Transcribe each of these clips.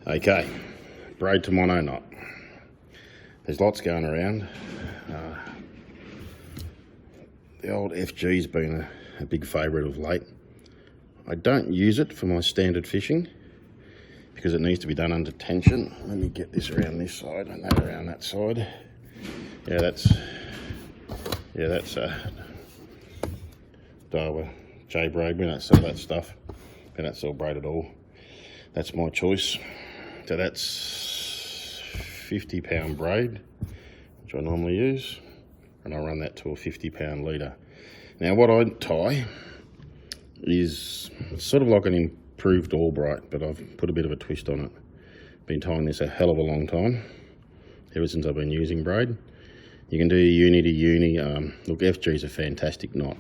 Okay, braid to mono knot. There's lots going around. The old FG's been a big favourite of late. I don't use it for my standard fishing because it needs to be done under tension. Let me get this around this side and that around that side. Yeah, that's Darwa J braid. We don't sell that stuff. We don't sell braid at all. That's my choice. So that's 50-pound braid, which I normally use, and I run that to a 50-pound leader. Now what I tie is sort of like an improved Albright, but I've put a bit of a twist on it. Been tying this a hell of a long time, ever since I've been using braid. You can do uni to uni. Look, FG is a fantastic knot,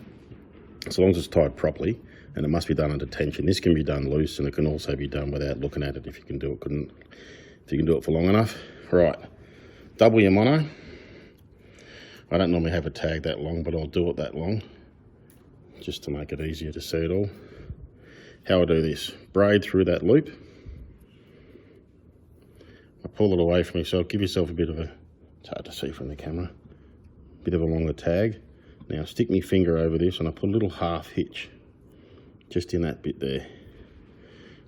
as long as it's tied properly, and it must be done under tension. This can be done loose, and it can also be done without looking at it if you can do it. If you can do it for long enough. Right, double your mono. I don't normally have a tag that long, but I'll do it that long, just to make it easier to see it all. How I do this: braid through that loop. I pull it away from yourself. Give yourself a bit of a, it's hard to see from the camera, bit of a longer tag. Now stick my finger over this and I put a little half hitch just in that bit there.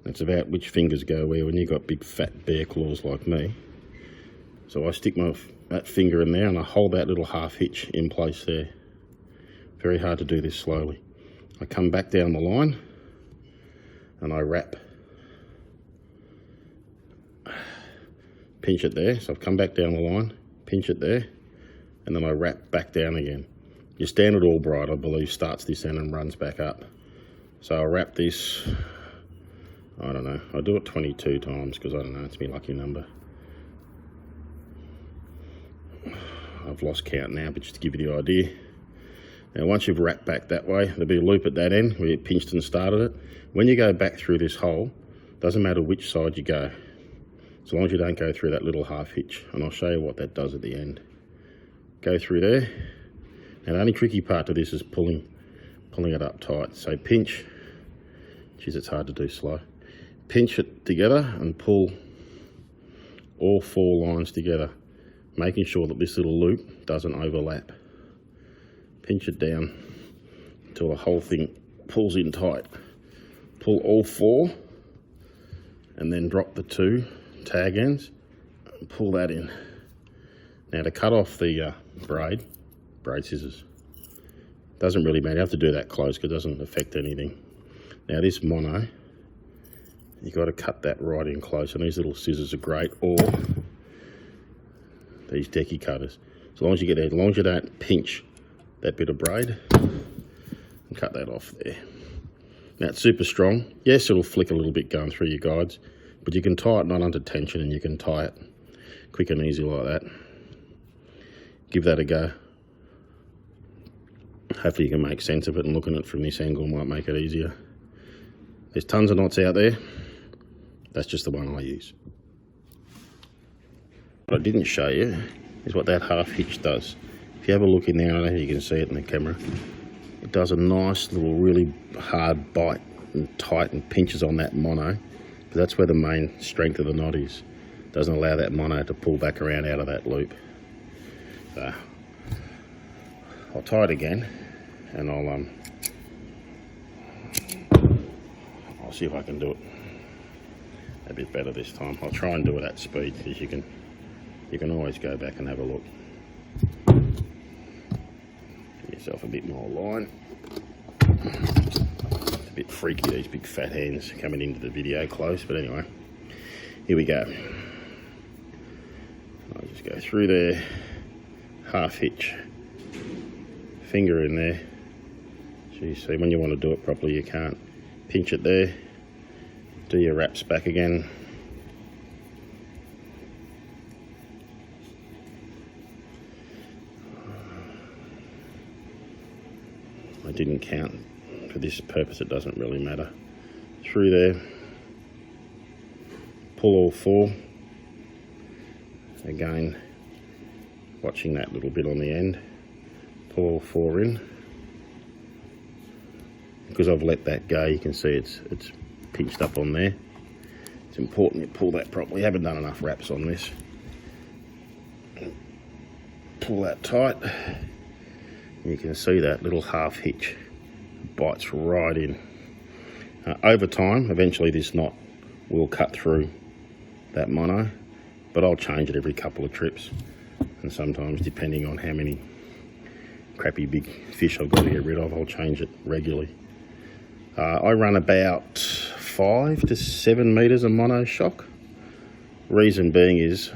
That's about which fingers go where when you've got big fat bear claws like me. So I stick that finger in there and I hold that little half hitch in place there. Very hard to do this slowly. I come back down the line and I wrap. Pinch it there, so I've come back down the line, pinch it there, and then I wrap back down again. Your standard Albright, I believe, starts this end and runs back up. So I wrap this, I don't know, I do it 22 times because I don't know, it's my lucky number. I've lost count now, but just to give you the idea. Now once you've wrapped back that way, there'll be a loop at that end where you pinched and started it. When you go back through this hole, doesn't matter which side you go, as long as you don't go through that little half hitch, and I'll show you what that does at the end. Go through there, and the only tricky part to this is pulling it up tight. So pinch, geez, it's hard to do slow. Pinch it together and pull all 4 lines together, making sure that this little loop doesn't overlap. Pinch it down until the whole thing pulls in tight. Pull all 4, and then drop the 2 tag ends and pull that in. Now to cut off the braid scissors. Doesn't really matter, you have to do that close because it doesn't affect anything. Now this mono, you've got to cut that right in close, and these little scissors are great, or these decky cutters. As long as you get there, as long as you don't pinch that bit of braid, and cut that off there. Now it's super strong. Yes, it'll flick a little bit going through your guides, but you can tie it not under tension, and you can tie it quick and easy like that. Give that a go. Hopefully you can make sense of it, and looking at it from this angle might make it easier. There's tons of knots out there. That's just the one I use. What I didn't show you is what that half hitch does. If you have a look in there, I don't know if you can see it in the camera, it does a nice little really hard bite and tight and pinches on that mono, because that's where the main strength of the knot is. It doesn't allow that mono to pull back around out of that loop. So I'll tie it again, and I'll see if I can do it a bit better this time. I'll try and do it at speed, because you can always go back and have a look. Give yourself a bit more line. It's a bit freaky, these big fat hands coming into the video close, but anyway, here we go. I'll just go through there, half hitch, finger in there. So you see, when you want to do it properly, you can't. Pinch it there, do your wraps back again. I didn't count. For this purpose, it doesn't really matter. Through there, pull all 4. Again, watching that little bit on the end. Pull all 4 in. Because I've let that go, you can see it's pinched up on there. It's important you pull that properly. Haven't done enough wraps on this. Pull that tight. You can see that little half hitch bites right in. Over time, eventually this knot will cut through that mono, but I'll change it every couple of trips, and sometimes depending on how many crappy big fish I've got to get rid of, I'll change it regularly. I run about 5 to 7 meters of mono shock. Reason being is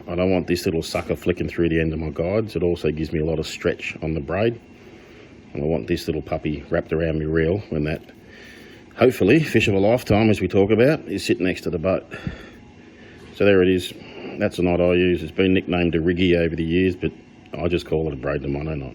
I don't want this little sucker flicking through the end of my guides. It also gives me a lot of stretch on the braid, and I want this little puppy wrapped around my reel when that, hopefully, fish of a lifetime, as we talk about, is sitting next to the boat. So there it is. That's the knot I use. It's been nicknamed a riggy over the years, but I just call it a braid to mono knot.